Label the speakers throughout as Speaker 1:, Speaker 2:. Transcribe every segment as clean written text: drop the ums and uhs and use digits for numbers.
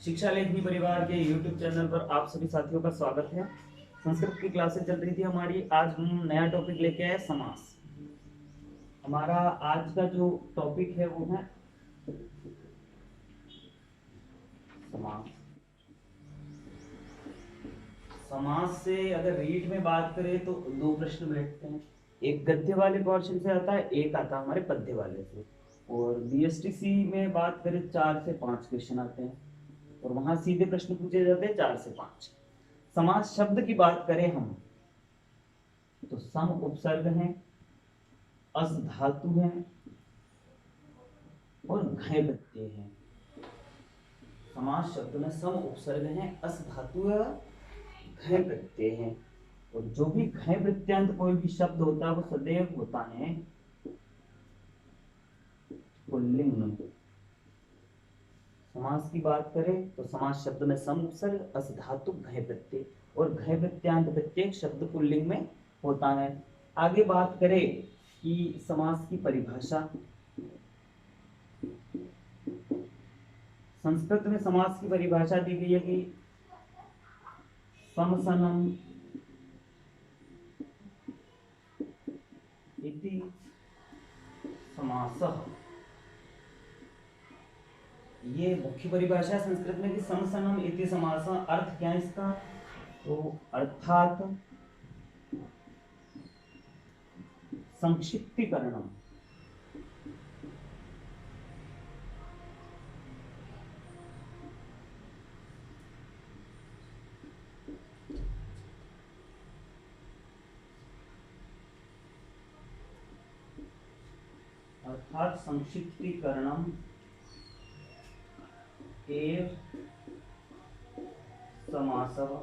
Speaker 1: शिक्षा लेखनी परिवार के YouTube चैनल पर आप सभी साथियों का स्वागत है। संस्कृत की क्लासेस चल रही थी हमारी। आज हम नया टॉपिक लेके आए, समास। हमारा आज का जो टॉपिक है वो है समास। समास से अगर रीड में बात करें तो दो प्रश्न बैठते हैं, एक गद्य वाले पोर्शन से आता है, एक आता है हमारे पद्य वाले से। और बीएसटीसी में बात करें 4 से 5 क्वेश्चन आते हैं और वहां सीधे प्रश्न पूछे जाते हैं 4 से 5। समास शब्द की बात करें हम तो सम उपसर्ग हैं, अस धातु हैं और घय प्रत्यय हैं। समास शब्द में सम उपसर्ग हैं, अस धातु है, घय प्रत्यय हैं। और जो भी घय प्रत्यांत कोई भी शब्द होता है वो सदैव होता है पुल्लिंग में। समास की बात करें तो समास शब्द में सम उपसर्ग, अस धातु, घय प्रत्यय और घय प्रत्यांत प्रत्येक शब्द पुल्लिंग में होता है। आगे बात करें कि समास की परिभाषा, संस्कृत में समास की परिभाषा दी गई है कि समसनम इति समासः। ये मुख्य परिभाषा है संस्कृत में कि समसनम इति समासः। अर्थ क्या है इसका? तो अर्थात संक्षिप्तीकरणम, अर्थात संक्षिप्तीकरणम एव समासः।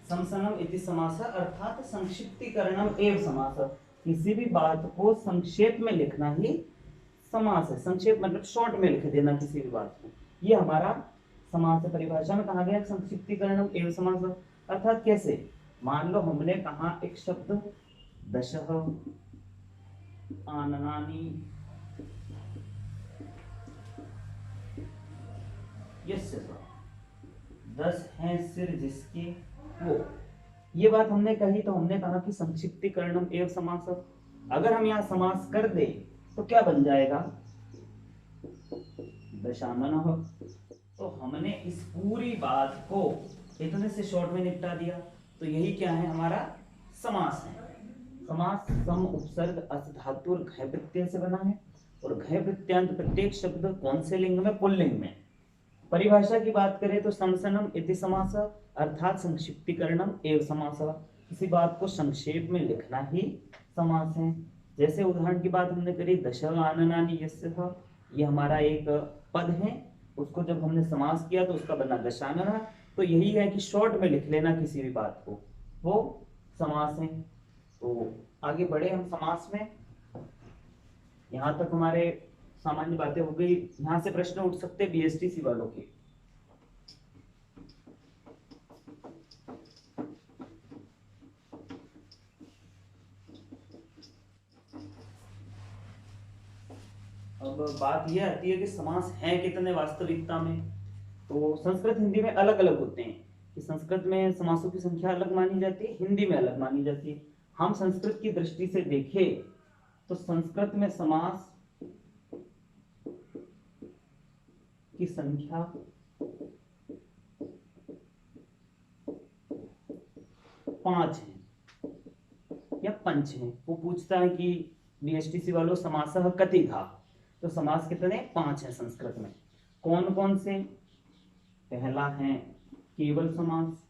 Speaker 1: समसनम इति समासः अर्थात संक्षिप्तीकरणम एव समासः। किसी भी बात को संक्षेप में लिखना ही समास है। संक्षेप मतलब शॉर्ट में लिख देना किसी भी बात को, ये हमारा समास है। परिभाषा में कहा गया संक्षिप्तीकरणम एव समासः। अर्थात कैसे? मान लो हमने कहा एक शब्द दशः आननानि यस्य, 10 हैं सिर जिसके वो। ये बात हमने कही तो हमने कहा कि संक्षिप्तीकरणम एव समासः। अगर हम यहाँ समास कर दे तो क्या बन जाएगा? दशाननः। तो हमने इस पूरी बात को इतने से शॉर्ट में निपटा दिया। तो यही क्या है? हमारा समास है। समास सम उपसर्ग अस धातु और घय प्रत्यय से बना है और घय प्रत्यांत प्रत्येक शब्द कौन से लिंग में? पुल्लिंग में। परिभाषा की बात करें तो समसनम इति समासः अर्थात संक्षिप्तीकरणम एव समासः। किसी बात को संक्षेप में लिखना ही समास है। जैसे उदाहरण की बात हमने करी, दश आननानि यस्य, ये हमारा एक पद है, उसको जब हमने समास किया तो उसका बना दशानन। तो यही है कि शॉर्ट में लिख लेना किसी भी बात को, वो समास है। तो आगे बढ़े हम समास में। यहाँ तक हमारे सामान्य बातें हो गई। यहाँ से प्रश्न उठ सकते हैं बीएसटीसी वालों के। अब बात यह आती है कि समास हैं कितने वास्तविकता में। तो संस्कृत हिंदी में अलग अलग होते हैं कि संस्कृत में समासों की संख्या अलग मानी जाती है, हिंदी में अलग मानी जाती है। हम संस्कृत की दृष्टि से देखें तो संस्कृत में समास की संख्या 5 है या पंच है। वो पूछता है कि बीएसटीसी वालों समासः कति था, तो समास कितने? 5 है संस्कृत में। कौन कौन से? पहला है केवल समास।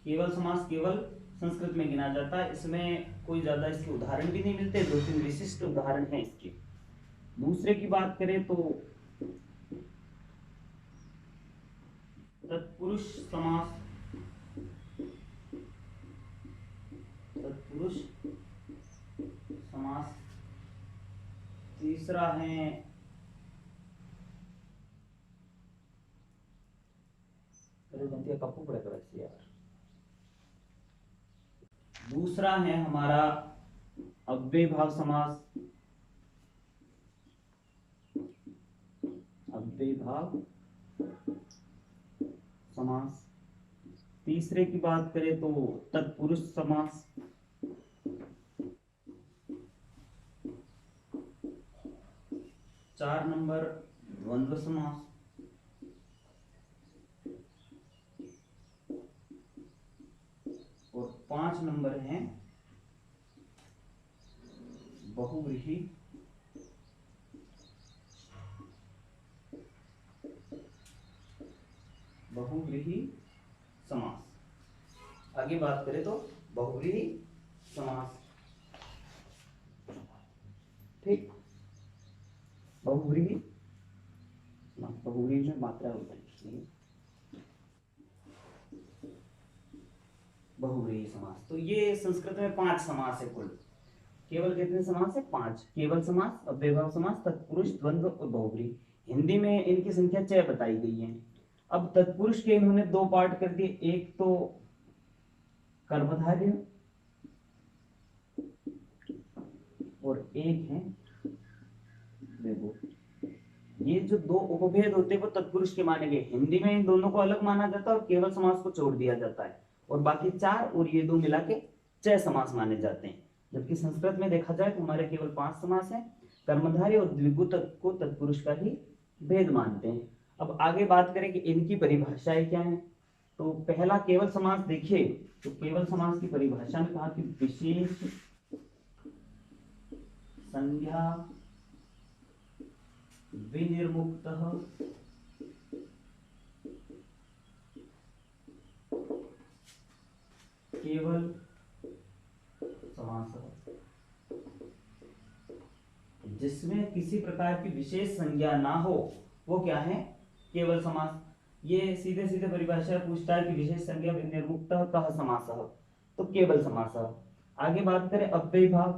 Speaker 1: केवल समास केवल संस्कृत में गिना जाता है। इसमें कोई ज्यादा इसके उदाहरण भी नहीं मिलते, 2-3 विशिष्ट उदाहरण हैं इसके। दूसरे की बात करें तो तत्पुरुष समास, तत्पुरुष समास। तीसरा है दूसरा है हमारा अव्ययभाव समास। अव्ययीभाव समास। तीसरे की बात करें तो तत्पुरुष समास। चार नंबर द्वंद्व समास। और 5 नंबर है बहुव्रीहि समास। आगे बात करें तो बहुव्रीहि समास। ठीक, बहुव्रीहि में मात्रा होता है बहुव्रीहि समास। तो ये संस्कृत में 5 समास है कुल। केवल कितने समास है? 5। केवल समास, अव्ययभाव समास, तत्पुरुष, द्वंद्व और बहुव्रीहि। हिंदी में इनकी संख्या 6 बताई गई है। अब तत्पुरुष के इन्होंने 2 पार्ट कर दिए, एक तो कर्मधारय और एक है द्विगु। ये जो 2 उपभेद होते हैं वो तत्पुरुष के माने गए। हिंदी में इन दोनों को अलग माना जाता है और केवल समास को छोड़ दिया जाता है, और बाकी 4 और ये 2 मिला के 6 समास माने जाते हैं। जबकि संस्कृत में देखा जाए तो हमारे केवल 5 समास हैं। कर्मधारय और द्विगु को तत्पुरुष का ही भेद मानते हैं। अब आगे बात करें कि इनकी परिभाषाएं क्या है। तो पहला केवल समास देखिए, तो केवल समास की परिभाषा में कहा कि विशेष संज्ञा विनिर्मुक्तः केवल समास, जिसमें किसी प्रकार की विशेष संज्ञा ना हो वो क्या है? केवल समास। ये सीधे सीधे परिभाषा पूछता है कि विशेष संज्ञा विनिर्मुक्तः कः समासः, तो केवल समासः। आगे बात करें अव्ययीभाव,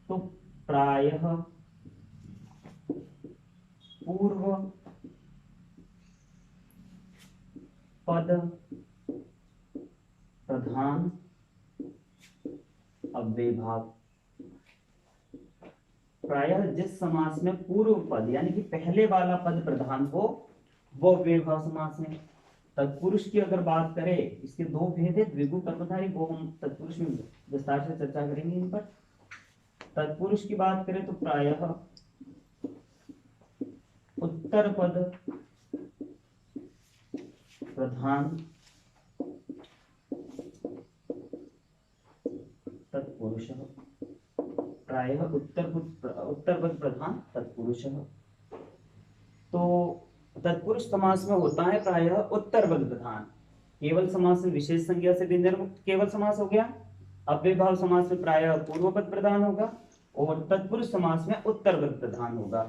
Speaker 1: तो प्रायः पूर्व पद प्रधान अव्ययीभाव। प्रायः जिस समास में पूर्व पद यानी कि पहले वाला पद प्रधान हो वो अव्ययीभाव समास है। तत्पुरुष की अगर बात करें, इसके 2 भेद है, द्विगु कर्मधारय, वो हम तत्पुरुष में विस्तार से चर्चा करेंगे इन पर। तत्पुरुष की बात करें तो प्रायः उत्तर पद प्रधान तत्पुरुष, प्रायः उत्तर पद प्रधान तत्पुरुष। तो तत्पुरुष समास में होता है प्रायः उत्तर पद प्रधान। केवल समास में विशेष संज्ञा से विनिर्मुक्त केवल समास हो गया। अव्ययीभाव समास में प्रायः पूर्व पद प्रधान होगा, और तत्पुरुष समास में उत्तर पद प्रधान होगा।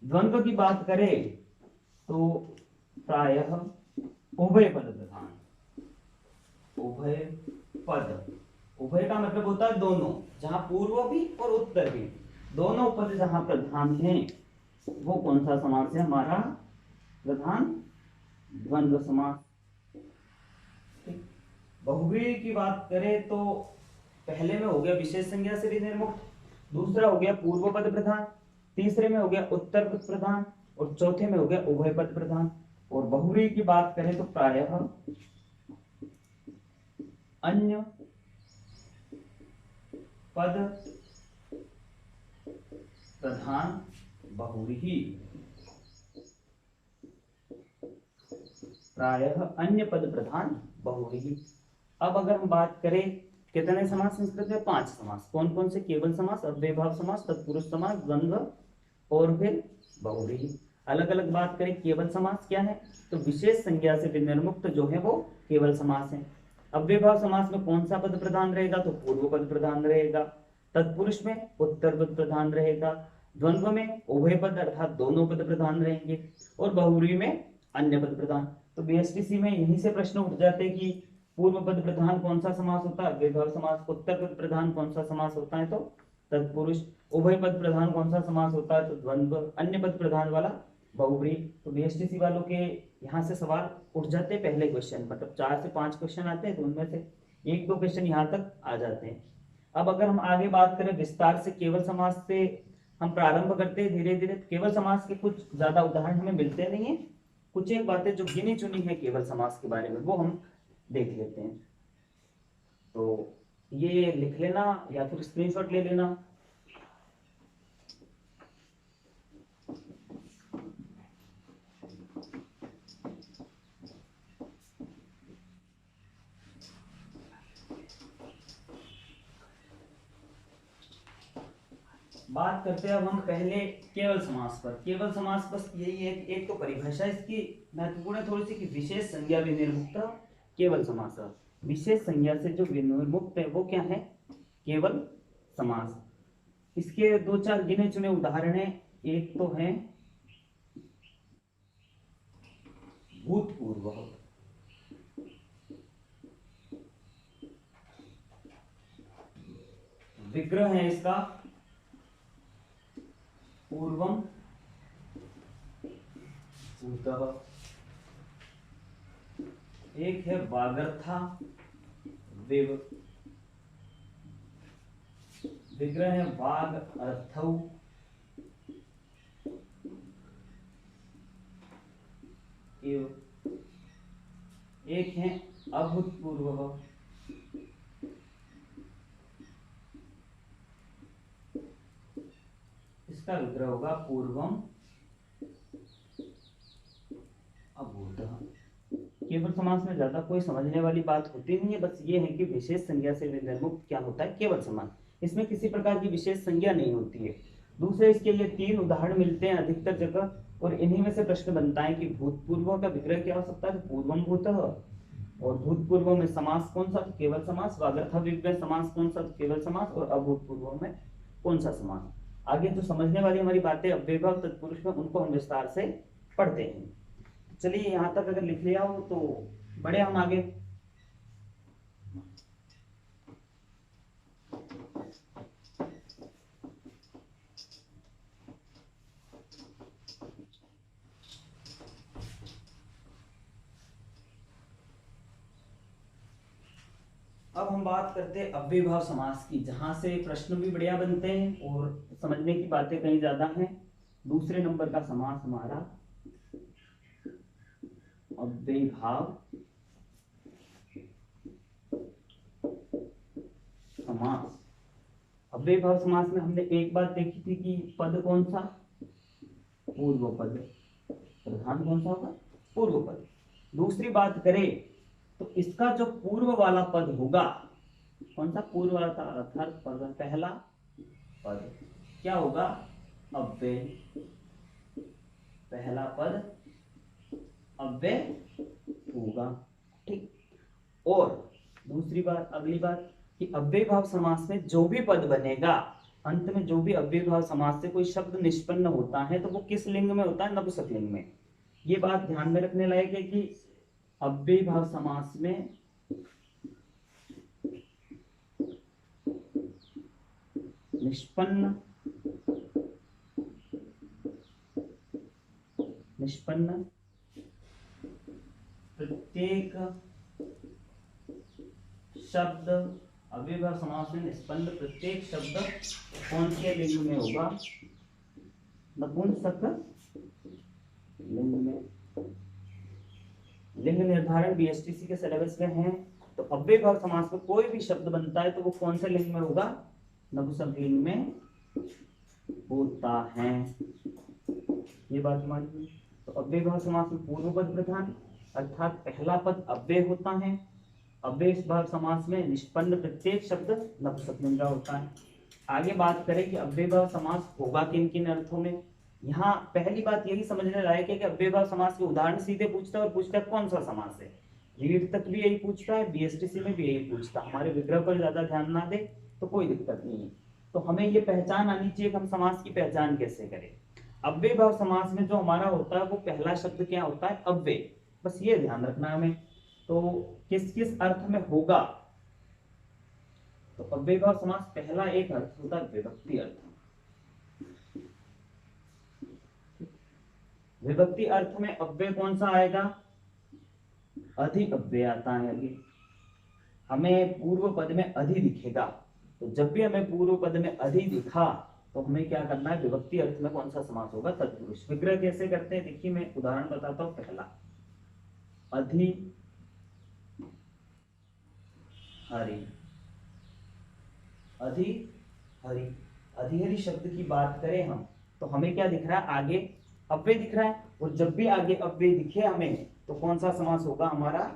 Speaker 1: द्वंद्व की बात करें तो प्रायः उभय पद प्रधान। उभय पद, उभय का मतलब होता है दोनों, जहां पूर्व भी और उत्तर भी दोनों पद जहां प्रधान हैं वो कौन सा समास है? हमारा प्रधान द्वंद्व समास। बहुव्रीहि की बात करें तो पहले में हो गया विशेष संज्ञा से विनिर्मुक्त, दूसरा हो गया पूर्व पद प्रधान, तीसरे में हो गया उत्तर पद प्रधान, और चौथे में हो गया उभय पद प्रधान। और बहुव्रीहि की बात करें तो प्रायः अन्य पद प्रधान बहुव्रीहि। प्रायः अन्य पद प्रधान बहुव्रीहि। अब अगर हम बात करें कितने समास संस्कृत में? 5 समास। कौन कौन से? केवल समास, अव्ययीभाव समास, तत्पुरुष समास, द्वंद्व और फिर बहुव्रीहि। अलग अलग बात करें, केवल समास क्या है? तो विशेष संज्ञा से विनिर्मुक्त जो है वो केवल समास है। अव्ययीभाव समास में कौन सा पद प्रधान रहेगा? तो पूर्व पद प्रधान रहेगा। तत्पुरुष में उत्तर पद प्रधान रहेगा। द्वंद्व में उभय पद अर्थात दोनों पद प्रधान रहेंगे, और बहुव्रीहि में अन्य पद प्रधान। तो बीएसटीसी में यहीं से प्रश्न उठ जाते हैं कि पूर्व पद प्रधान कौन सा समास होता है? अव्ययीभाव समास। उत्तर पद प्रधान कौन सा समास होता है? तो तत्पुरुष। उभय पद प्रधान कौन सा समास होता है? तो द्वंद्व। अन्य पद प्रधान वाला बहुव्रीहि। तो बीएसटीसी वालों के यहाँ से सवाल उठ जाते हैं पहले क्वेश्चन, मतलब 4 से 5 क्वेश्चन आते हैं, तो उनमें से 1 2 क्वेश्चन यहाँ तक आ जाते हैं। अब अगर हम आगे बात करें विस्तार से केवल समास से हम प्रारंभ करते हैं धीरे धीरे। केवल समास के कुछ ज्यादा उदाहरण हमें मिलते नहीं है, कुछ एक बातें जो गिनी चुनी है केवल समास के बारे में वो हम देख लेते हैं। तो ये लिख लेना या फिर स्क्रीनशॉट ले लेना। बात करते हैं अब हम पहले केवल समास पर। केवल समास बस यही है कि एक तो परिभाषा इसकी महत्वपूर्ण है थोड़ी सी कि विशेष संज्ञा विनिर्मुक्त केवल समास। विशेष संज्ञा से जो विनिर्मुक्त है वो क्या है? केवल समास। इसके दो चार गिने चुने उदाहरण है। एक तो है भूतपूर्व, विग्रह है इसका पूर्वम भूतः। एक है वागर्था विव, विग्रह है वाग अर्थौ। एक है अभूतपूर्व, इसका विग्रह होगा पूर्वम अभूतः। केवल समास में ज्यादा कोई समझने वाली बात होती नहीं है, बस ये है कि विशेष संज्ञा से विनिर्मुक्त क्या होता है? केवल समास। इसमें किसी प्रकार की विशेष संज्ञा नहीं होती है। दूसरे इसके लिए तीन उदाहरण मिलते हैं अधिकतर जगह, और इन्हीं में से प्रश्न बनता है कि भूतपूर्व का विग्रह क्या हो सकता है? पूर्वम भूतः। और भूतपूर्व में समास कौन सा? केवल समास। वागर्थाविव में समास कौन सा? केवल समास। और अभूतपूर्व में कौन सा समास? आगे जो समझने वाली हमारी बातें अव्ययभाव तत्पुरुष में, उनको हम विस्तार से पढ़ते हैं। चलिए यहां तक अगर लिख लिया हो तो बढ़े हम आगे। अब हम बात करते हैं अव्ययभाव समास की, जहां से प्रश्न भी बढ़िया बनते हैं और समझने की बातें कहीं ज्यादा हैं। दूसरे नंबर का समास हमारा अव्ययभाव समास। अव्ययभाव समास में हमने एक बात देखी थी कि पद कौन सा? पूर्व पद। प्रधान कौन सा होगा? पूर्व पद। दूसरी बात करें तो इसका जो पूर्व वाला पद होगा, कौन सा पूर्व वाला था? अर्थात पहला पद क्या होगा? अव्यय। पहला पद अव्यय होगा, ठीक। और दूसरी बात, अगली बात कि अव्ययभाव समास में जो भी पद बनेगा, अंत में जो भी अव्ययभाव समास से कोई शब्द निष्पन्न होता है तो वो किस लिंग में होता है? नपुंसक लिंग में। ये बात ध्यान में रखने लायक है कि अव्ययभाव समास में निष्पन्न प्रत्येक शब्द, अव्ययभाव समास में निष्पन्न प्रत्येक शब्द कौन से लिंग में होगा? नपुंसक लिंग में। लिंग निर्धारण बीएसटीसी के सिलेबस में है, तो अव्ययभाव समास में कोई भी शब्द बनता है तो वो कौन से लिंग में होगा? नपुंसक लिंग में होता है। ये बात हमारी। तो अव्ययभाव समास में पूर्व पद प्रधान, अर्थात पहला पद अव्यय होता है। अव्ययभाव समास में निष्पन्न प्रत्येक शब्द नपुंसक लिंग का होता है। आगे बात करें कि अव्ययभाव समास होगा किन किन अर्थों में। यहाँ पहली बात यही समझने लायक है कि अव्ययभाव समास के उदाहरण सीधे पूछता है, और पूछता है कौन सा समास है। रीड तक भी यही पूछता है, बीएसटीसी में भी यही पूछता है। हमारे विग्रह पर ज्यादा ध्यान ना दे तो कोई दिक्कत नहीं है। तो हमें ये पहचान आनी चाहिए कि हम समास की पहचान कैसे करें। अव्ययभाव समास में जो हमारा होता है वो पहला शब्द क्या होता है? अव्यय। बस ये ध्यान रखना हमें। तो किस किस अर्थ में होगा? तो अव्ययभाव समास पहला एक अर्थ होता है विभक्ति अर्थ। विभक्ति अर्थ में अव्यय कौन सा आएगा? अधि अव्यय आता है। अभी हमें पूर्व पद में अधि दिखेगा, तो जब भी हमें पूर्व पद में अधि दिखा तो हमें क्या करना है, विभक्ति अर्थ में कौन सा समास होगा, तत्पुरुष। विग्रह कैसे करते हैं, देखिए मैं उदाहरण बताता हूं। पहला, अधि हरि, अधि हरि। अधिहरि शब्द की बात करें हम, तो हमें क्या दिख रहा है, आगे अव्यय दिख रहा है, और जब भी आगे अव्यय दिखे हमें तो कौन सा समास होगा हमारा,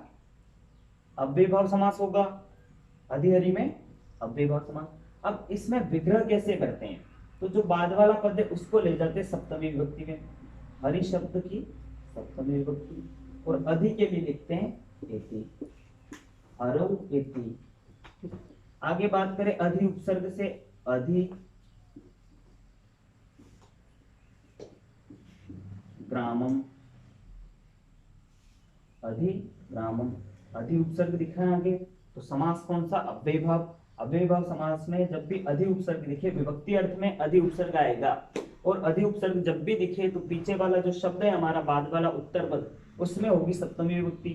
Speaker 1: अव्यय भाव समास होगा। अधिहरि में अव्यय भाव समास। अब इसमें विग्रह कैसे करते हैं, तो जो बाद वाला पद है उसको ले जाते हैं सप्तमी विभक्ति में, हरि शब्द की सप्तमी विभक्ति, और अधि के लिए लिखते हैं एति, हरौ एति। आगे बात करें अधि उपसर्ग से, अधि ग्रामम, अधि ग्रामम, अधि उपसर्ग दिख रहा है आगे, तो समास कौन सा, अव्यय भाव। अव्यय भाव समास में जब भी अधि उपसर्ग दिखे, विभक्ति अर्थ में अधि उपसर्ग आएगा, और अधि उपसर्ग जब भी दिखे तो पीछे वाला जो शब्द है हमारा बाद वाला उत्तर पद, उसमें होगी सप्तमी विभक्ति।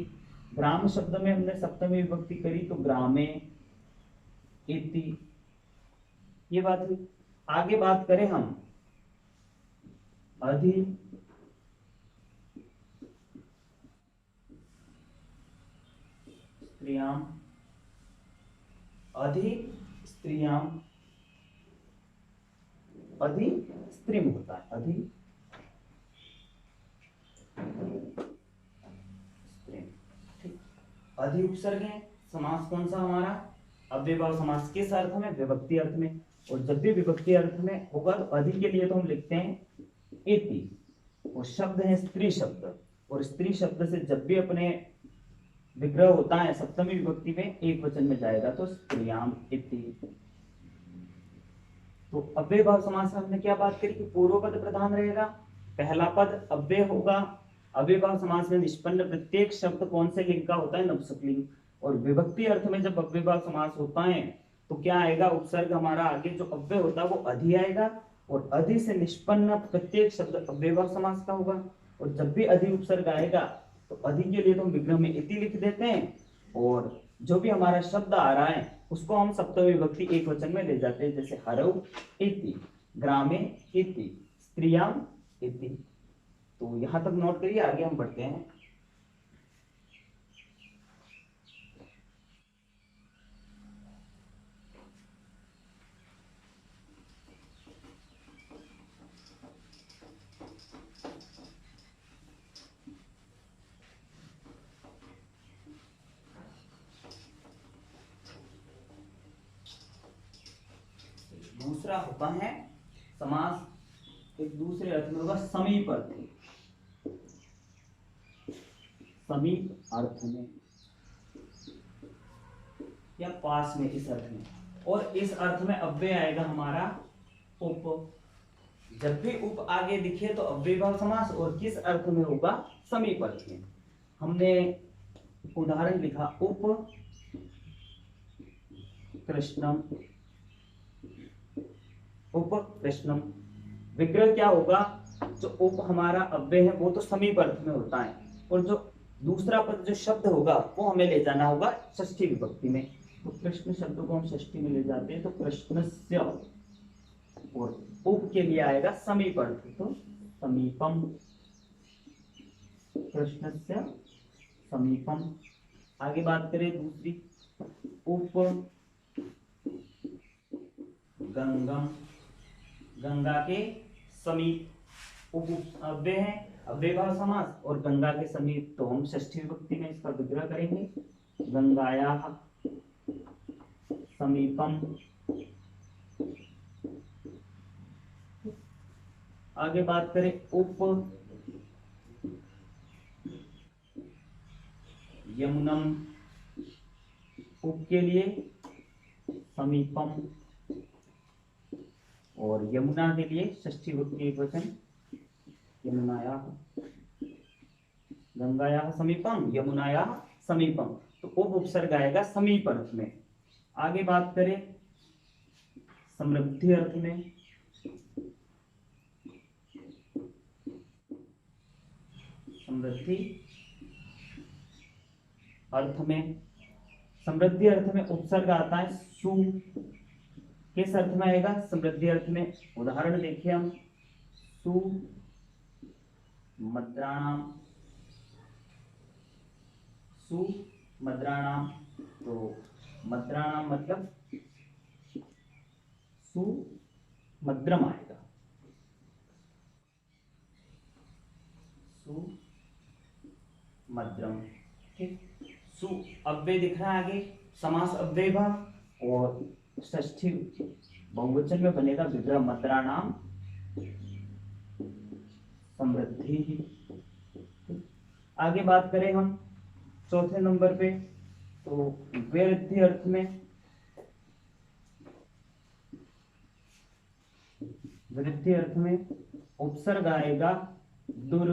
Speaker 1: ग्राम शब्द में हमने सप्तमी विभक्ति करी, तो ग्रामे इति, ये बात हुई। आगे बात करें हम अधि स्त्रियाम, अधि स्त्रियाम, अधि स्त्रीम होता है, अधि स्त्रीम, ठीक। अधि उपसर्ग है, समास कौन सा हमारा, अव्यय भाव समास। किस अर्थ में, विभक्ति अर्थ में। और जब भी विभक्ति अर्थ में होगा तो अधि के लिए तो हम लिखते हैं इति, और शब्द है स्त्री शब्द, और स्त्री शब्द से जब भी अपने विग्रह होता है सप्तमी विभक्ति में एक वचन में जाएगा तो स्त्रियाम इति। तो अव्यय भाव समास में हमने क्या बात करी कि पूर्व पद प्रधान रहेगा, पहला पद अव्यय होगा। अव्यय भाव समास में निष्पन्न प्रत्येक शब्द कौन से लिंग का होता है, नपुंसकलिंग। और विभक्ति अर्थ में जब अव्यय भाव समास होता है तो क्या आएगा, उपसर्ग हमारा आगे जो अव्यय होता है वो अधि आएगा, और अधि से निष्पन्न प्रत्येक शब्द अव्यय भाव समास का होगा। और जब भी अधि उपसर्ग आएगा तो अधि के लिए तो हम विग्रह में इति लिख देते हैं, और जो भी हमारा शब्द आ रहा है उसको हम सप्तमी विभक्ति एक वचन में ले जाते हैं, जैसे हरौ इति, ग्रामे इति, स्त्रियाम इति। तो यहां तक नोट करिए, आगे हम बढ़ते हैं। दूसरा होता है समास, एक दूसरे अर्थ में होगा समीप अर्थ में, समीप अर्थ में या पास में, इस अर्थ में। और इस अर्थ में अव्यय आएगा हमारा उप। जब भी उप आगे दिखे तो अव्यय भाव समास, और किस अर्थ में होगा, समीप अर्थ में। हमने उदाहरण लिखा, उप कृष्णम, उप कृष्णम। विग्रह क्या होगा, जो उप हमारा अव्यय है वो तो समीप अर्थ में होता है, और जो दूसरा पद जो शब्द होगा वो हमें ले जाना होगा षष्ठी विभक्ति में। तो कृष्ण शब्द को हम षष्ठी में ले जाते हैं, तो कृष्णस्य, और उप के लिए आएगा समीप अर्थ, तो समीपम, कृष्णस्य समीपम। आगे बात करें दूसरी, उप गंगम, गंगा के समीप। उप अव्यय है, अव्यय भाव समास, और गंगा के समीप तो हम षष्ठी विभक्ति में इसका विग्रह करेंगे, गंगायाः समीपम। आगे बात करें उप यमुनम, उप के लिए समीपम, और यमुना के लिए षष्ठी विभक्ति एक वचन, यमुनायाः, गंगायाः समीपम, यमुनायाः समीपम। तो उप उपसर्ग आएगा समीप अर्थ में। आगे बात करें समृद्धि अर्थ में, समृद्धि अर्थ में, समृद्धि अर्थ में उपसर्ग आता है सु, किस अर्थ में आएगा? समृद्धि अर्थ में। उदाहरण देखिए हम, सुमद्राणाम, सुमद्राणाम, तो मद्राणाम मतलब सुमद्रम आएगा, सुमद्रम। ठीक, सु अव्यय दिख रहा है आगे, समास अव्यय भाव, और षष्ठी बहुवचन में बनेगा विग्रह मद्राणाम समृद्धि। आगे बात करें हम चौथे नंबर पे, तो वृद्धि अर्थ में, वृद्धि अर्थ में उपसर्ग आएगा दुर,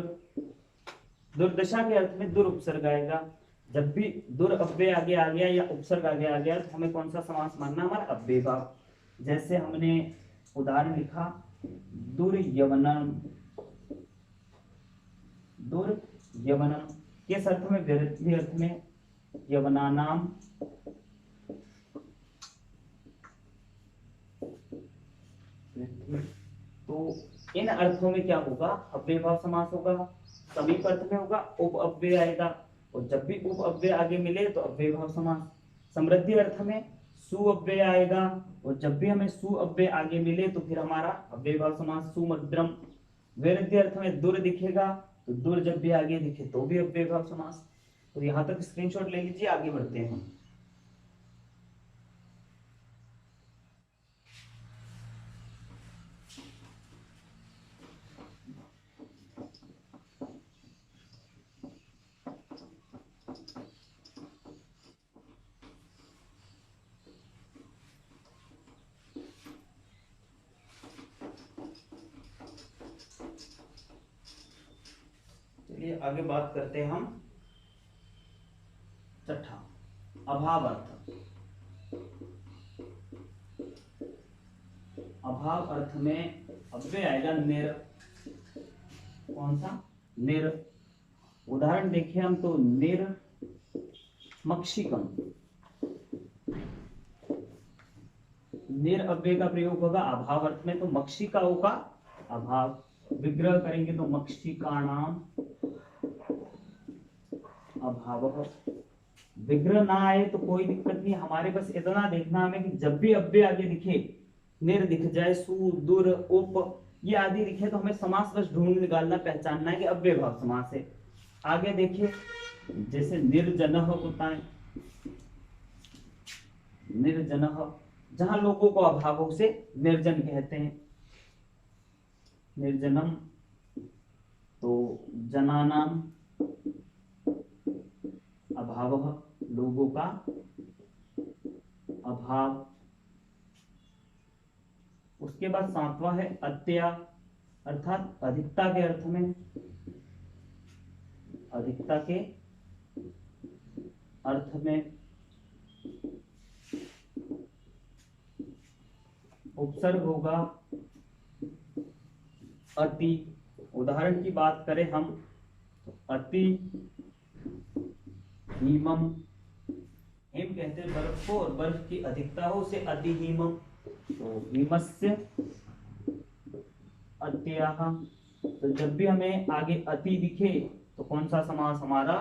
Speaker 1: दुर्दशा के अर्थ में दुर उपसर्ग आएगा। जब भी दुर अव्यय आगे आ गया या उपसर्ग आगे आ गया तो हमें कौन सा समास मानना? हमारा अव्यय भाव। जैसे हमने उदाहरण लिखा, दुर्यवनम, दुर्यवनम किस अर्थ में? वृद्धि अर्थ में, यवनानाम, तो इन अर्थों में क्या होगा? अव्यय भाव समास होगा। समीप अर्थ में होगा, उप अव्यय आएगा, और जब भी उप अव्यय आगे मिले तो अव्यय भाव समास। समृद्धि अर्थ में सु अव्यय आएगा, और जब भी हमें सु अव्यय आगे मिले तो फिर हमारा अव्यय भाव समास सुमद्रम। वृद्धि अर्थ में दुर दिखेगा, तो दुर जब भी आगे दिखे तो भी अव्यय भाव समास। तो यहां तक स्क्रीनशॉट ले लीजिए, आगे बढ़ते हैं हम। चलिए आगे बात करते हैं हम छठा, अभाव अर्थ। अभाव अर्थ में अव्यय आएगा निर, कौन सा? निर। उदाहरण देखिए हम, तो निर मक्षिकम, निर अव्यय का प्रयोग होगा अभाव अर्थ में, तो मक्षिका होगा अभाव। विग्रह करेंगे तो मक्षिकाणाम अभाव। विग्रह ना आए तो कोई दिक्कत नहीं, हमारे बस इतना देखना हमें कि जब भी अव्यय आगे दिखे, निर दिख जाए, सु, दुर, उप ये आदि दिखे, तो हमें समास बस ढूंढ निकालना, पहचानना है कि अव्यय भाव समास है। आगे देखिए, जैसे निर्जनः होता है, निर्जनः, जहां लोगों को अभावों से निर्जन कहते हैं। निर्जनम, तो जनानाम अभाव, लोगों का अभाव। उसके बाद सातवां है अत्या, अर्थात अधिकता के अर्थ में, अधिकता के अर्थ में उपसर्ग होगा अति। उदाहरण की बात करें हम, तो अति हिमम, हिम कहते हैं बर्फ को, और बर्फ की अधिकता हो उसे अति हिमम, तो हिमस्य अत्याह। तो जब भी हमें आगे अति दिखे तो कौन सा समास? हमारा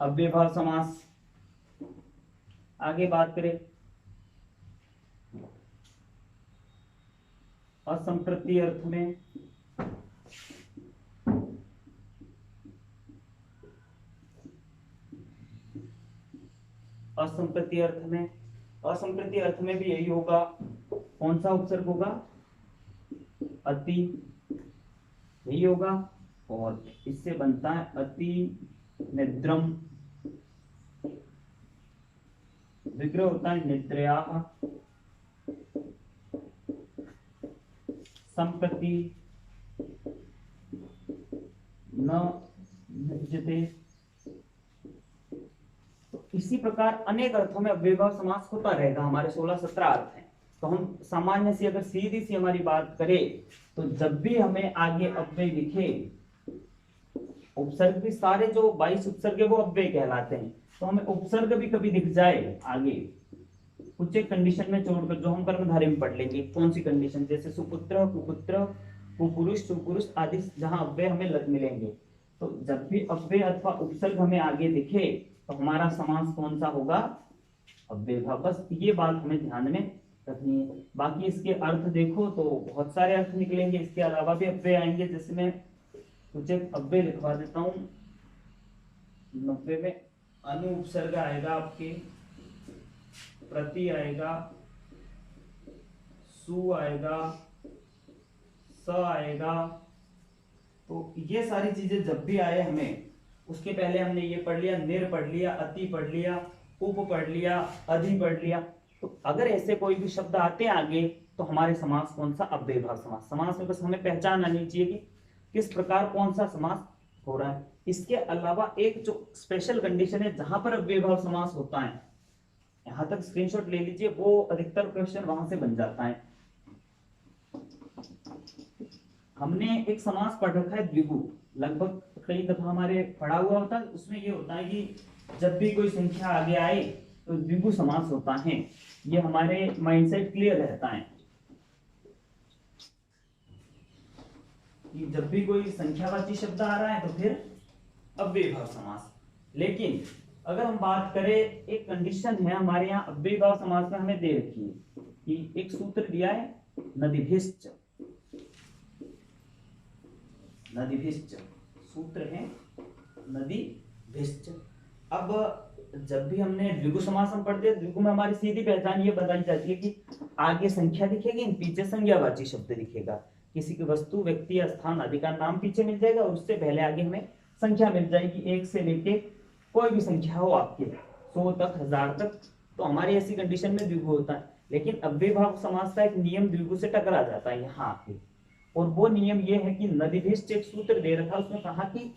Speaker 1: अव्यय भाव समास। आगे बात करें असंप्रति अर्थ में, असंप्रति अर्थ में, असंप्रति अर्थ में भी यही होगा, कौन सा उपसर्ग होगा? अति, यही होगा, और इससे बनता है अति निद्रम। विग्रह होता है निद्रया। संप्रति न निज्यते। तो इसी प्रकार अनेक अर्थों में अव्यय भाव समास होता रहेगा। हमारे 16-17 अर्थ हैं, तो हम सामान्य सी अगर सीधी सी हमारी बात करें तो जब भी हमें आगे अव्यय दिखे, उपसर्ग भी सारे जो 22 उपसर्ग है वो अव्यय कहलाते हैं, तो हमें उपसर्ग भी कभी दिख जाए आगे कुछ एक कंडीशन में छोड़कर जो हम कर्मधारय में पढ़ लेंगे। कौन सी कंडीशन? जैसे सुपुत्र, कुपुत्र, कुपुरुष, सुपुरुष आदि जहां अव्यय हमें मिलेंगे, तो जब भी अव्यय अथवा उपसर्ग हमें आगे दिखे तो हमारा समास कौन सा होगा? अव्ययभाव। बस ये बात हमें ध्यान में रखनी है। बाकी इसके अर्थ देखो तो बहुत सारे अर्थ निकलेंगे, इसके अलावा भी अव्यय आएंगे। जैसे मैं कुछ एक अव्यय लिखवा देता हूं। 90 में अनु उपसर्ग आएगा आपके, प्रति आएगा, सु आएगा, स आएगा। तो ये सारी चीजें जब भी आए हमें, उसके पहले हमने ये पढ़ लिया, निर पढ़ लिया, अति पढ़ लिया, उप पढ़ लिया, अधि पढ़ लिया। तो अगर ऐसे कोई भी शब्द आते हैं आगे तो हमारे समास कौन सा? अव्ययभाव समास। समास में बस हमें पहचान आनी चाहिए कि किस प्रकार कौन सा समास हो रहा है। इसके अलावा एक जो स्पेशल कंडीशन है जहां पर अव्ययभाव समास होता है, यहां तक स्क्रीनशॉट ले लीजिए, वो अधिकतर क्वेश्चन वहां से बन जाता है। हमने एक समास पढ़ रखा है द्विगु, लगभग कई दफा हमारे पढ़ा हुआ होता है। उसमें ये होता है कि जब भी कोई संख्या आगे आए तो द्विगु समास होता है। ये हमारे माइंडसेट क्लियर रहता है कि जब भी कोई संख्यावाची शब्द आ रहा है तो फिर अव्ययभाव समास। लेकिन अगर हम बात करें, एक कंडीशन है हमारे यहाँ अव्ययभाव समास में हमें दे रखी है कि एक सूत्र दिया है, नदीभिश्च। नदीभिश्च सूत्र है, नदीभिश्च। अब जब भी हमने द्विगु समास हम पढ़ते हैं, द्विगु में हमारी सीधी पहचान ये बताई जाती है कि आगे संख्या दिखेगी, पीछे संज्ञावाची शब्द दिखेगा। किसी की वस्तु, व्यक्ति या स्थान आदि का नाम पीछे मिल जाएगा और उससे पहले आगे हमें संख्या मिल जाएगी, 1 से लेके कोई भी संख्या हो आपके, 100 तक, 1000 तक। तो हमारी ऐसी कंडीशन में द्विगु होता है। लेकिन अव्ययभाव समास का एक नियम द्विगु से टकरा जाता है यहाँ आके, और वो नियम ये है कि नदीभिश्च एक सूत्र दे रखा, उसमें कहा कि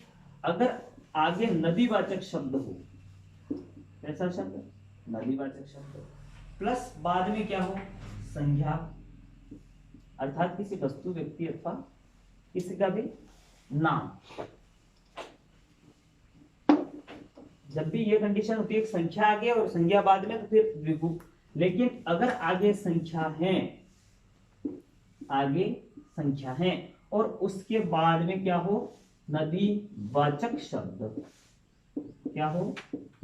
Speaker 1: अगर आगे नदीवाचक शब्द हो, कैसा शब्द? नदीवाचक शब्द, प्लस बाद में क्या हो? संज्ञा, अर्थात किसी वस्तु, व्यक्ति अथवा किसी का भी नाम। जब भी ये कंडीशन होती है, एक संख्या आगे और संज्ञा बाद में, तो फिर द्विगु। लेकिन अगर आगे संख्या है, आगे संख्या है और उसके बाद में क्या हो? नदीवाचक शब्द। क्या हो?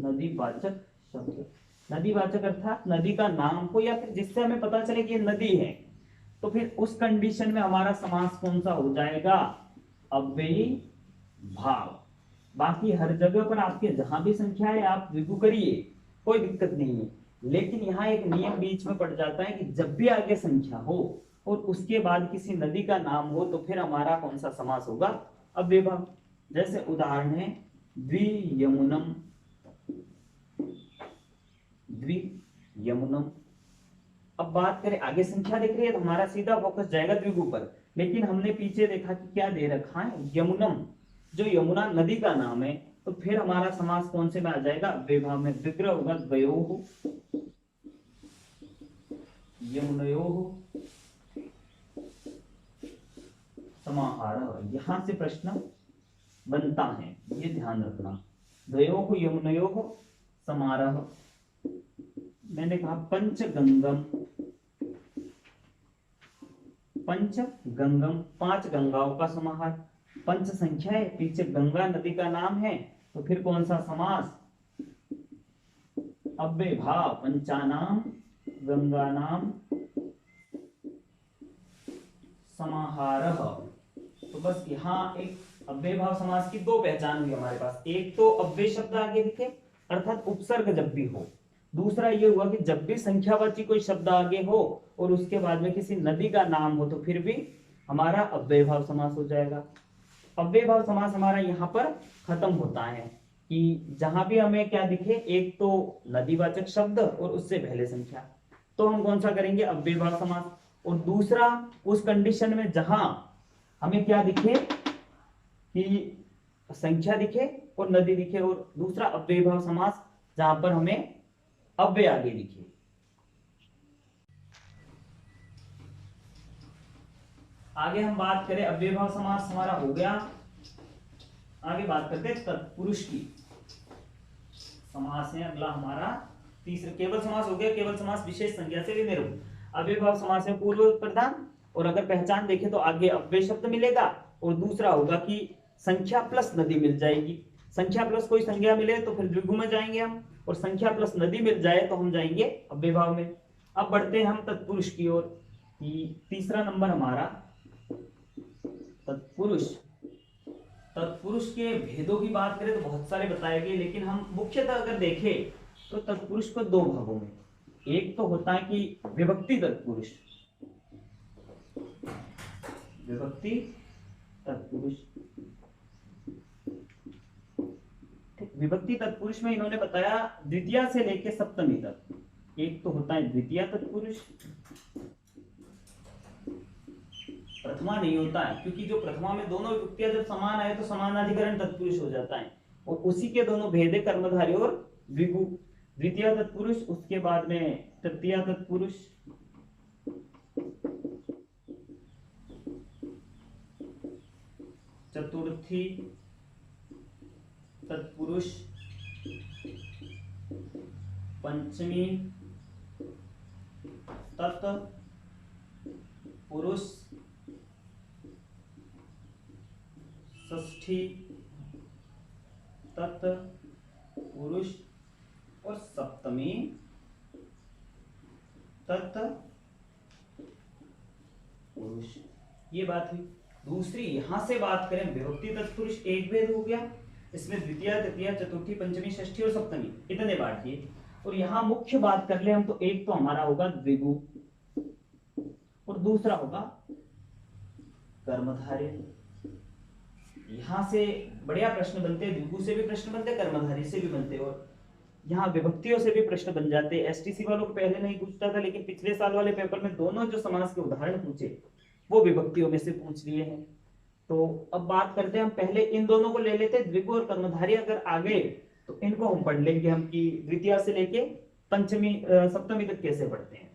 Speaker 1: नदीवाचक शब्द। नदीवाचक अर्थात नदी का नाम हो या फिर जिससे हमें पता चले कि ये नदी है, तो फिर उस कंडीशन में हमारा समास कौन सा हो जाएगा? अव्ययी भाव। बाकी हर जगह पर आपके जहां भी संख्या है आप द्विगु करिए, कोई दिक्कत नहीं है। लेकिन यहाँ एक नियम बीच में पड़ जाता है कि जब भी आगे संख्या हो और उसके बाद किसी नदी का नाम हो तो फिर हमारा कौन सा समास होगा? अव्ययभाव। जैसे उदाहरण है द्वियमुनम, द्वियमुनम। अब बात करें, आगे संख्या दिख रही है तो हमारा सीधा फोकस जाएगा द्विगु पर। लेकिन हमने पीछे देखा कि क्या दे रखा है? यमुनम, जो यमुना नदी का नाम है, तो फिर हमारा समास कौन से में आ जाएगा? अव्ययभाव में। विग्रह होगा द्वयोः, यमुनयोः समाहारः। यहां से प्रश्न बनता है, ये ध्यान रखना। द्वयोः यमुनयोः समाहारः। मैंने कहा पंचगंगम, पंचगंगम, 5 गंगाओं का समाहार। पंच संख्या है, पीछे गंगा नदी का नाम है, तो फिर कौन सा समास? अव्ययभाव। पंचानाम गंगानाम समाहारः। तो बस यहाँ एक अव्ययभाव समास की 2 पहचान हुई हमारे पास। एक तो अव्यय शब्द आगे दिखे अर्थात उपसर्ग जब भी हो, दूसरा ये हुआ कि जब भी संख्यावाची कोई शब्द आगे हो और उसके बाद में किसी नदी का नाम हो तो फिर भी हमारा अव्ययभाव समास हो जाएगा। अव्ययभाव समास हमारा यहाँ पर खत्म होता है कि जहां भी हमें क्या दिखे, एक तो नदीवाचक शब्द और उससे पहले संख्या, तो हम कौन सा करेंगे? अव्ययभाव समास। और दूसरा उस कंडीशन में जहां हमें क्या दिखे कि संख्या दिखे और नदी दिखे, और दूसरा अव्ययभाव समास जहां पर हमें अव्यय आगे दिखे। आगे हम बात करें, अव्ययभाव समास हमारा हो गया। आगे बात करते हैं तत्पुरुष की। समास है अगला हमारा तीसरा केवल समास हो गया, केवल समास विशेष संज्ञा से भी निरूप। अव्ययभाव समास में पूर्व प्रधान, और अगर पहचान देखें तो आगे अव्यय शब्द मिलेगा, और दूसरा होगा कि संख्या प्लस नदी मिल जाएगी। संख्या प्लस कोई संज्ञा मिले तो फिर द्विगु में जाएंगे हम, और संख्या प्लस नदी मिल जाए तो हम जाएंगे अव्ययभाव में। अब बढ़ते हैं हम तत्पुरुष की ओर। तीसरा नंबर हमारा तत्पुरुष। तत्पुरुष के भेदों की बात करें तो बहुत सारे बताए गए, लेकिन हम मुख्यतः अगर देखें तो तत्पुरुष को दो भागों में, एक तो होता है कि विभक्ति तत्पुरुष, विभक्ति तत्पुरुष। विभक्ति तत्पुरुष में इन्होंने बताया द्वितीया से लेकर सप्तमी तक। एक तो होता है द्वितीया तत्पुरुष, प्रथमा नहीं होता है, क्योंकि जो प्रथमा में दोनों विभक्तियां जब समान आए तो समानाधिकरण तत्पुरुष हो जाता है, और उसी के दोनों भेद है कर्मधारय और द्विगु। द्वितीय तत्पुरुष, उसके बाद में तृतीय तत्पुरुष, चतुर्थी तत्पुरुष, पंचमी तत्पुरुष, षष्ठी तत्पुरुष और सप्तमी तत्पुरुष। ये बात हुई। दूसरी यहां से बात करें विभक्ति तत्पुरुष, एक भेद हो गया, इसमें द्वितीय तृतीय चतुर्थी पंचमी षष्ठी और सप्तमी इतने बात किए। और यहां मुख्य बात कर ले हम तो एक तो हमारा होगा द्विगु और दूसरा होगा कर्मधारय। यहां से बढ़िया प्रश्न बनते हैं, द्विगु से भी प्रश्न बनते, कर्मधारय से भी बनते, और यहाँ विभक्तियों से भी प्रश्न बन जाते। एसटीसी वालों को पहले नहीं पूछता था, लेकिन पिछले साल वाले पेपर में दोनों जो समास के उदाहरण पूछे वो विभक्तियों में से पूछ लिए हैं। तो अब बात करते हैं हम, पहले इन दोनों को ले लेते, द्विगु और कर्मधारय अगर आ गए तो इनको हम पढ़ लेंगे हम कि द्वितीय से लेके पंचमी सप्तमी तक कैसे पढ़ते हैं।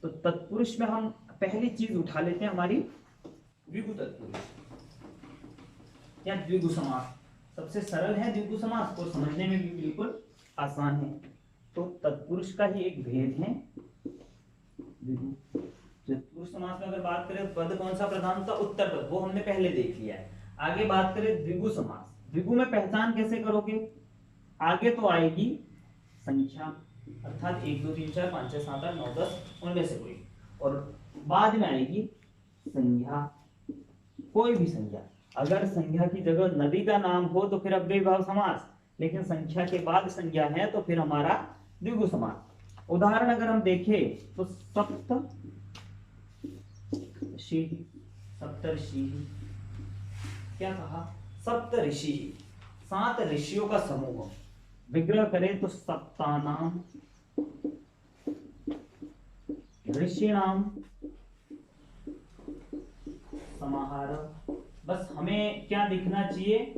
Speaker 1: तो तत्पुरुष में हम पहली चीज उठा लेते हैं हमारी द्विगु तत्पुरुष या द्विगु समास। सबसे सरल है द्विगु समास और समझने में भी बिल्कुल आसान है। तो तत्पुरुष का ही एक भेद है द्विगु। तत्पुरुष समास में अगर बात करें पद कौन सा प्रधान होता, उत्तर पद, वो हमने पहले देख लिया है। आगे बात करें द्विगु समास, द्विगु में पहचान कैसे करोगे? आगे तो आएगी संख्या, अर्थात 1 2 3 4 5 6 7 8 9 10 उनमें से कोई, और बाद में आएगी संज्ञा, कोई भी संज्ञा। अगर संज्ञा की जगह नदी का नाम हो तो फिर अव्ययभाव समास, लेकिन संख्या के बाद संज्ञा है तो फिर हमारा द्विगु समास। उदाहरण अगर हम देखें तो सप्तऋषि, क्या कहा? सप्तऋषि, 7 ऋषियों का समूह। विग्रह करें तो सप्तानाम ऋषिणाम समाहार। बस हमें क्या दिखना चाहिए?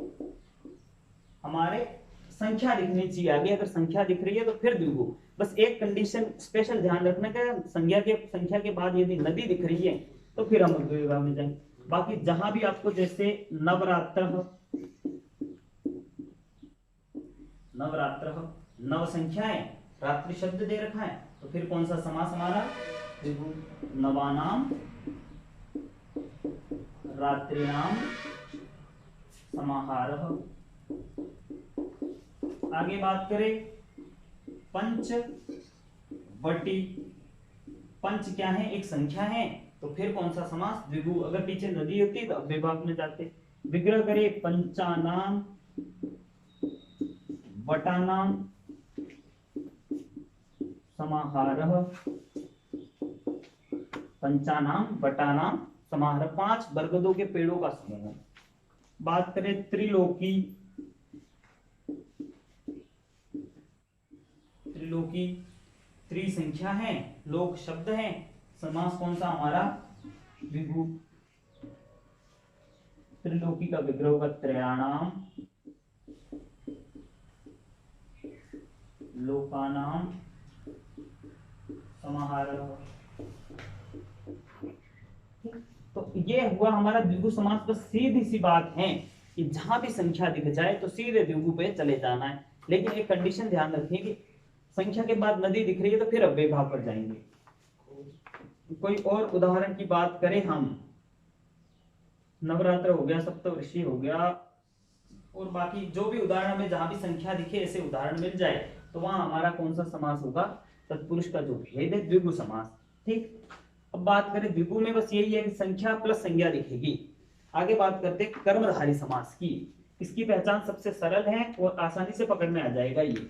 Speaker 1: हमारे संख्या दिखनी चाहिए आगे। अगर संख्या दिख रही है तो फिर द्विगु। बस एक कंडीशन स्पेशल ध्यान रखना का, संख्या के बाद यदि नदी दिख रही है तो फिर हम अव्ययभाव में जाएंगे। बाकी जहां भी आपको जैसे नवरात्र, नव संख्याएं, रात्रि शब्द दे रखा है तो फिर कौन सा समास हमारा? द्विगु। नवानाम रात्रिनाम समाहार। आगे बात करें पंचवटी, पंच क्या है? एक संख्या है, तो फिर कौन सा समास? द्विगु। अगर पीछे नदी होती तो अव्ययभाव में जाते। विग्रह करे पंचानाम वटानाम समाहारः। पंचानाम वटानाम समाहार, 5 बरगदों के पेड़ों का समूह। बात करें त्रिलोकी, त्रिलोकी त्रि संख्या है, लोक शब्द है, समास कौन सा हमारा? द्विगु। त्रिलोकी का विग्रह होगा त्रयाणाम लोकानाम समाहारः। तो ये हुआ हमारा द्विगु समास। बस सीधी सी बात है कि जहां भी संख्या दिख जाए तो सीधे द्विगु पे चले जाना है। लेकिन एक कंडीशन ध्यान रखिए कि संख्या के बाद नदी दिख रही है तो फिर अव्यय भाव पर जाएंगे। कोई और उदाहरण की बात करें हम, नवरात्र हो गया, सप्तऋषि हो गया, और बाकी जो भी उदाहरण में जहां भी संख्या दिखे ऐसे उदाहरण मिल जाए तो वहां हमारा कौन सा समास होगा, तत्पुरुष का जो भेद है द्विगु समास। ठीक, अब बात करें द्विगु में बस यही है कि संख्या प्लस संज्ञा दिखेगी। आगे बात करते हैं कर्मधारी समास की। इसकी पहचान सबसे सरल है और आसानी से पकड़ में आ जाएगा ये।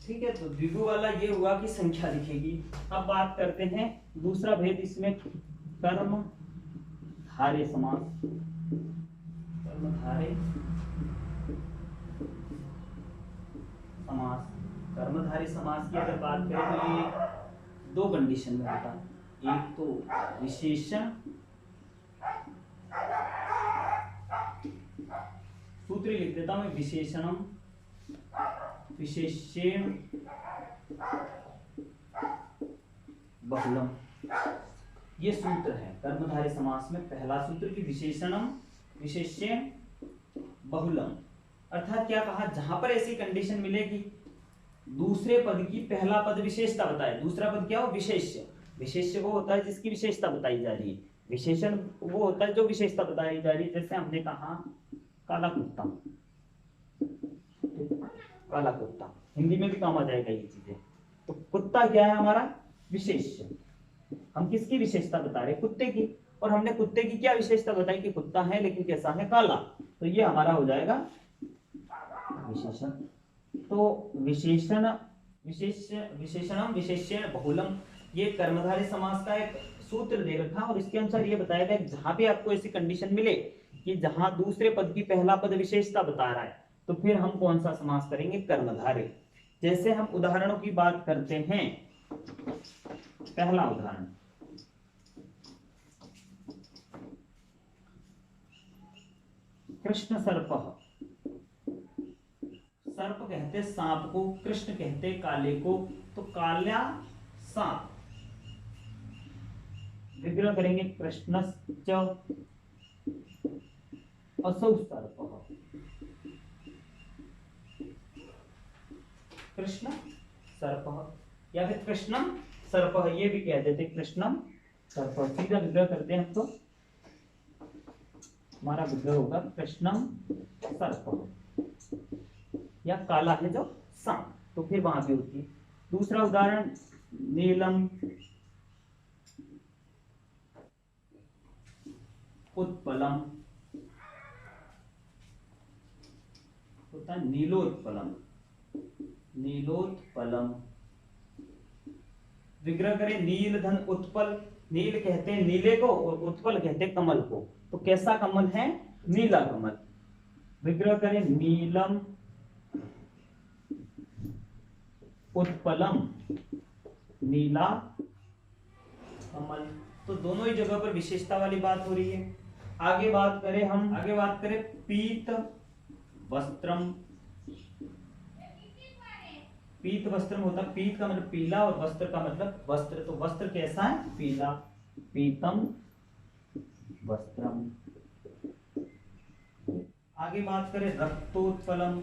Speaker 1: ठीक है, तो द्विगु वाला ये हुआ कि संख्या दिखेगी। अब बात करते हैं दूसरा भेद इसमें, कर्मधारय समास। कर्मधारय समास, कर्मधारय समास की अगर बात करें तो ये दो कंडीशन में होता है। एक तो विशेषण, सूत्र लिख देता हूं, विशेषणम विशेष्येण बहुलम, ये सूत्र है कर्मधारय समास में। पहला सूत्र कि विशेषणम विशेष्येण बहुलम, अर्थात क्या कहा, जहां पर ऐसी कंडीशन मिलेगी दूसरे पद की पहला पद विशेषता बताए, दूसरा पद क्या हो, विशेष्य। विशेष्य वो होता है जिसकी विशेषता बताई जा रही है, विशेषण वो होता है जो विशेषता बताई जा रही है। जैसे हमने कहा काला कुत्ता, काला कुत्ता, हिंदी में भी काम आ जाएगा ये चीजें। तो कुत्ता क्या है हमारा, विशेष्य। हम किसकी विशेषता बता रहे हैं, कुत्ते की, और हमने कुत्ते की क्या विशेषता बताई कि कुत्ता है लेकिन कैसा है, काला। तो ये हमारा हो जाएगा विशेषण। तो विशेषण विशेषणम विशेष्येण बहुलम, ये कर्मधारय समास का एक सूत्र दे रखा, और इसके अनुसार ये बताया गया जहां भी आपको ऐसी कंडीशन मिले कि जहां दूसरे पद की पहला पद विशेषता बता रहा है तो फिर हम कौन सा समास करेंगे, कर्मधारय। जैसे हम उदाहरणों की बात करते हैं, पहला उदाहरण, कृष्ण सर्प। सर्प कहते सांप को, कृष्ण कहते काले को, तो काल्या सांप। विग्रह करेंगे कृष्णश्च असौ सर्पः, कृष्ण सर्प या फिर कृष्णम सर्प, ये भी कह देते कृष्णम सर्प। सीधा विग्रह करते हैं हम, तो हमारा विग्रह होगा कृष्णम सर्प, या काला है जो सांप, तो फिर वहां भी होती है। दूसरा उदाहरण, नीलम उत्पलम, होता है नीलोत्पलम, नीलोत्पलम। विग्रह करें नील धन उत्पल, नील कहते हैं नीले को और उत्पल कहते हैं कमल को, तो कैसा कमल है, नीला कमल। विग्रह करें नीलम उत्पलम, नीला कमल। तो दोनों ही जगह पर विशेषता वाली बात हो रही है। आगे बात करें पीत वस्त्रम। पीत वस्त्रम होता, पीत का मतलब पीला और वस्त्र का मतलब वस्त्र, तो वस्त्र कैसा है, पीला, पीतम वस्त्रम। आगे बात करें रक्तोत्पलम।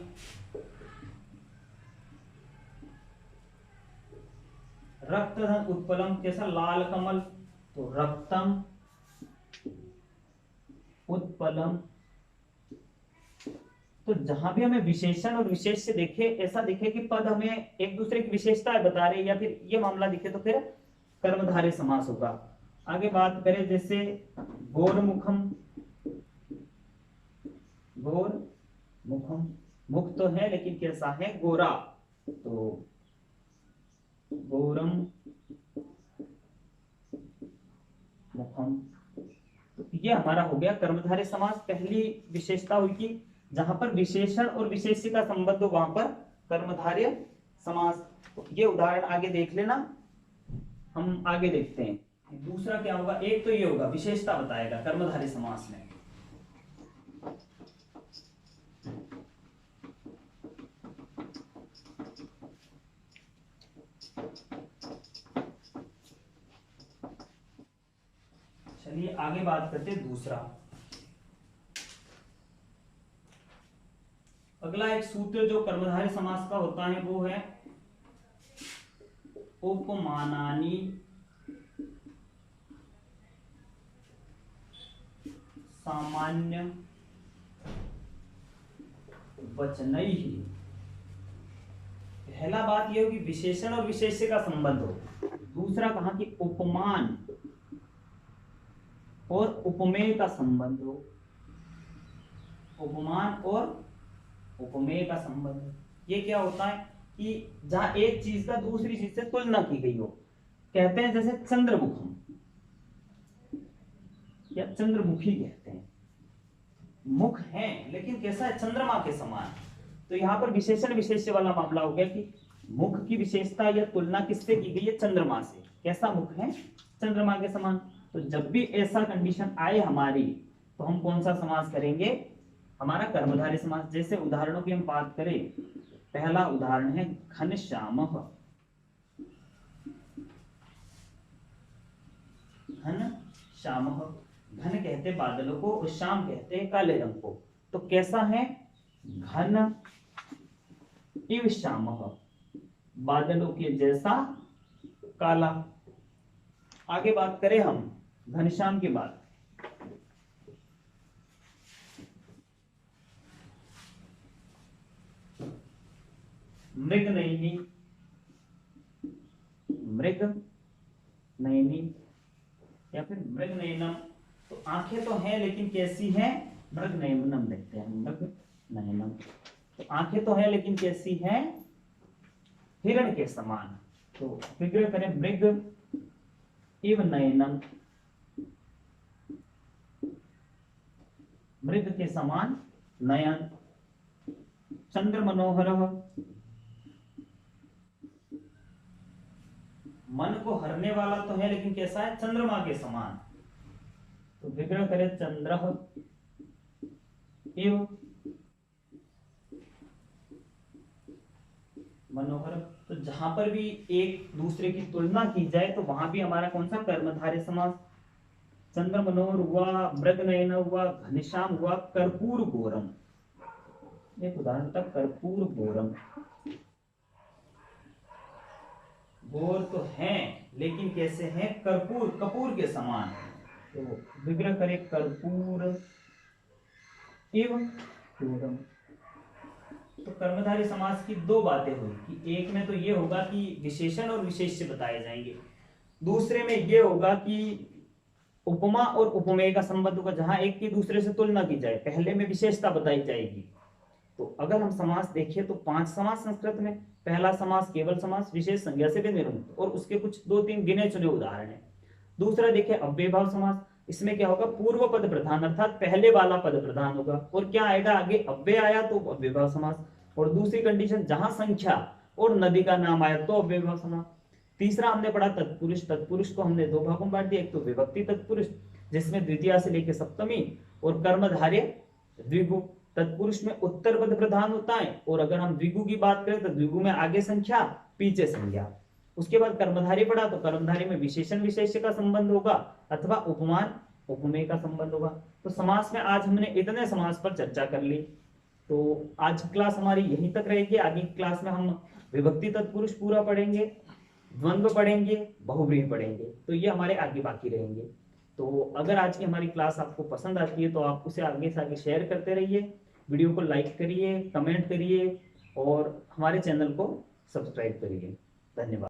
Speaker 1: रक्तधन उत्पलम, कैसा, लाल कमल, तो रक्तम उत्पलम। तो जहां भी हमें विशेषण और विशेष्य देखे, ऐसा दिखे कि पद हमें एक दूसरे की विशेषता बता रहे या फिर ये मामला दिखे, तो फिर कर्मधारय समास होगा। आगे बात करें जैसे गोरमुखम, गोरमुखम, मुख तो है लेकिन कैसा है, गोरा, तो गोरम मुखम। तो ये हमारा हो गया कर्मधारय समास। पहली विशेषता हुई कि जहां पर विशेषण और विशेष्य का संबंध हो वहां पर कर्मधारय समास। तो ये उदाहरण आगे देख लेना, हम आगे देखते हैं दूसरा क्या होगा। एक तो ये होगा विशेषता बताएगा कर्मधारय समास में, आगे बात करते हैं दूसरा। अगला एक सूत्र जो कर्मधारय समास का होता है वो है उपमानानि सामान्य वचनैः। पहला बात यह होगी विशेषण और विशेष्य का संबंध हो। दूसरा कहा कि उपमान और उपमेय का संबंध हो। उपमान और उपमेय का संबंध ये क्या होता है कि जहां एक चीज का दूसरी चीज से तुलना की गई हो। कहते हैं जैसे चंद्रमुखम या चंद्रमुखी कहते हैं, मुख है लेकिन कैसा है, चंद्रमा के समान। तो यहाँ पर विशेषण विशेष्य वाला मामला हो गया कि मुख की विशेषता या तुलना किससे की गई है, चंद्रमा से। कैसा मुख है, चंद्रमा के समान। तो जब भी ऐसा कंडीशन आए हमारी, तो हम कौन सा समास करेंगे, हमारा कर्मधारय समास। जैसे उदाहरणों की हम बात करें, पहला उदाहरण है घनश्यामः। घनश्यामः, घन कहते बादलों को और श्याम कहते हैं काले रंग को। तो कैसा है, घन इव श्यामः, बादलों के जैसा काला। आगे बात करें हम घनश्याम की बात, मृगनयनी, मृगनयनी या फिर मृगनयनम। तो आंखें तो हैं लेकिन कैसी हैं, मृगनयनम देखते हैं, मृगनयनम। तो आंखें तो हैं लेकिन कैसी हैं, हिरण के समान। तो विग्रह करें मृग इव नयनम, मृग के समान नयन। चंद्र मनोहर, मन को हरने वाला तो है लेकिन कैसा है, चंद्रमा के समान। तो विग्रह करें चंद्र इव मनोहर। तो जहां पर भी एक दूसरे की तुलना की जाए तो वहां भी हमारा कौन सा, कर्मधारय समास। चंद्र मनोहर हुआ, मृगनयन हुआ, घनश्याम हुआ, कर्पूर घोरम। एक उदाहरण था कर्पूर घोरम। घोर तो हैं लेकिन कैसे हैं, कर्पूर, कपूर के समान। तो विग्रह करें कर्पूर एवं घोरम। तो कर्मधारय समास की दो बातें हुई कि एक में तो ये होगा कि विशेषण और विशेष्य बताए जाएंगे, दूसरे में ये होगा कि उपमा और उपमेय का संबंध होगा, जहां एक की दूसरे से तुलना की जाए। पहले में विशेषता बताई जाएगी। तो अगर हम समास देखें तो 5 समास संस्कृत में। पहला समास केवल समास, विशेष संज्ञा से निर्मित, और उसके कुछ 2-3 गिने चुने उदाहरण है। दूसरा देखें अव्ययभाव समास। इसमें क्या होगा, पूर्व पद प्रधान अर्थात पहले वाला पद प्रधान होगा, और क्या आएगा आगे, अव्यय आया तो अव्ययभाव समास। और दूसरी कंडीशन, जहां संख्या और नदी का नाम आया तो अव्ययभाव समास। तीसरा हमने पढ़ा तत्पुरुष। तत्पुरुष को हमने 2 भागों में बांट दिया, एक तो विभक्ति तत्पुरुष जिसमें द्वितीया से लेकर सप्तमी, और कर्मधारय द्विगु। तत्पुरुष में उत्तर पद प्रधान होता है, और अगर हम द्विगु की बात करें तो द्विगु में आगे संख्या पीछे संज्ञा। उसके बाद कर्मधारय पढ़ा तो कर्मधारय में विशेषण विशेष्य का संबंध होगा अथवा उपमान उपमेय का संबंध होगा। तो समास में आज हमने इतने समास पर चर्चा कर ली। तो आज क्लास हमारी यहीं तक रहेगी। आगे क्लास में हम विभक्ति तत्पुरुष पूरा पढ़ेंगे, द्वंद्व पढ़ेंगे, बहुव्रीहि पढ़ेंगे। तो ये हमारे आगे बाकी रहेंगे। तो अगर आज की हमारी क्लास आपको पसंद आती है तो आप उसे आगे से आगे शेयर करते रहिए, वीडियो को लाइक करिए, कमेंट करिए और हमारे चैनल को सब्सक्राइब करिए। धन्यवाद।